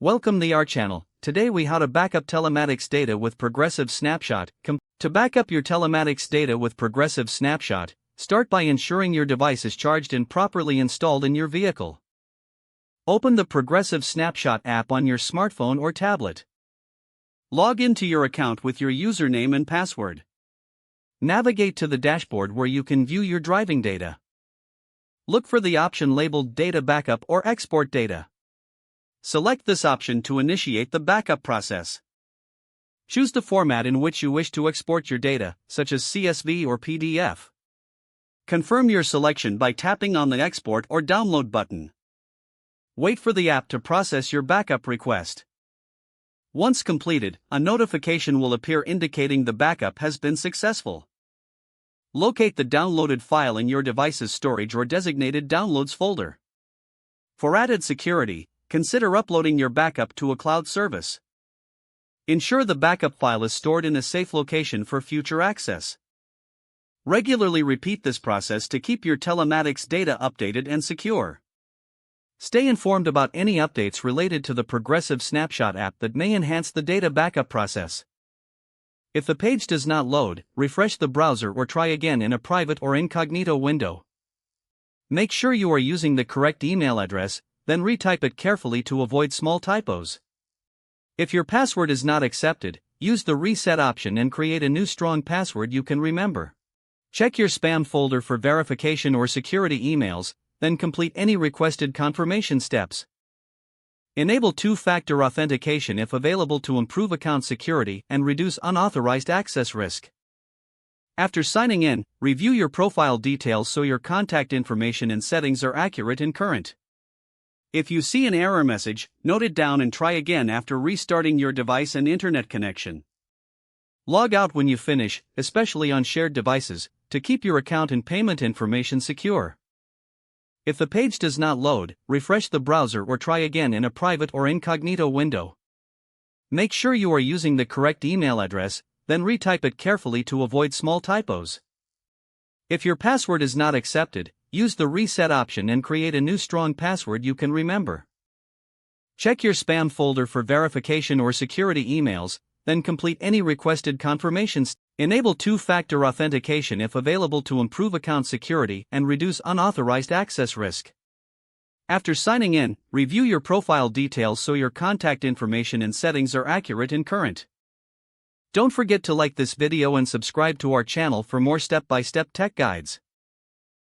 Welcome to our channel. Today we how to backup telematics data with Progressive Snapshot. To backup your telematics data with Progressive Snapshot, start by ensuring your device is charged and properly installed in your vehicle. Open the Progressive Snapshot app on your smartphone or tablet. Log into your account with your username and password. Navigate to the dashboard where you can view your driving data. Look for the option labeled Data Backup or Export Data. Select this option to initiate the backup process. Choose the format in which you wish to export your data, such as CSV or PDF. Confirm your selection by tapping on the Export or Download button. Wait for the app to process your backup request. Once completed, a notification will appear indicating the backup has been successful. Locate the downloaded file in your device's storage or designated Downloads folder. For added security, consider uploading your backup to a cloud service. Ensure the backup file is stored in a safe location for future access. Regularly repeat this process to keep your telematics data updated and secure. Stay informed about any updates related to the Progressive Snapshot app that may enhance the data backup process. If the page does not load, refresh the browser or try again in a private or incognito window. Make sure you are using the correct email address, then retype it carefully to avoid small typos. If your password is not accepted, use the reset option and create a new strong password you can remember. Check your spam folder for verification or security emails, then complete any requested confirmation steps. Enable two-factor authentication if available to improve account security and reduce unauthorized access risk. After signing in, review your profile details so your contact information and settings are accurate and current. If you see an error message, note it down and try again after restarting your device and internet connection. Log out when you finish, especially on shared devices, to keep your account and payment information secure. If the page does not load, refresh the browser or try again in a private or incognito window. Make sure you are using the correct email address, then retype it carefully to avoid small typos. If your password is not accepted, use the reset option and create a new strong password you can remember. Check your spam folder for verification or security emails, then complete any requested confirmations. Enable two-factor authentication if available to improve account security and reduce unauthorized access risk. After signing in, review your profile details so your contact information and settings are accurate and current. Don't forget to like this video and subscribe to our channel for more step-by-step tech guides.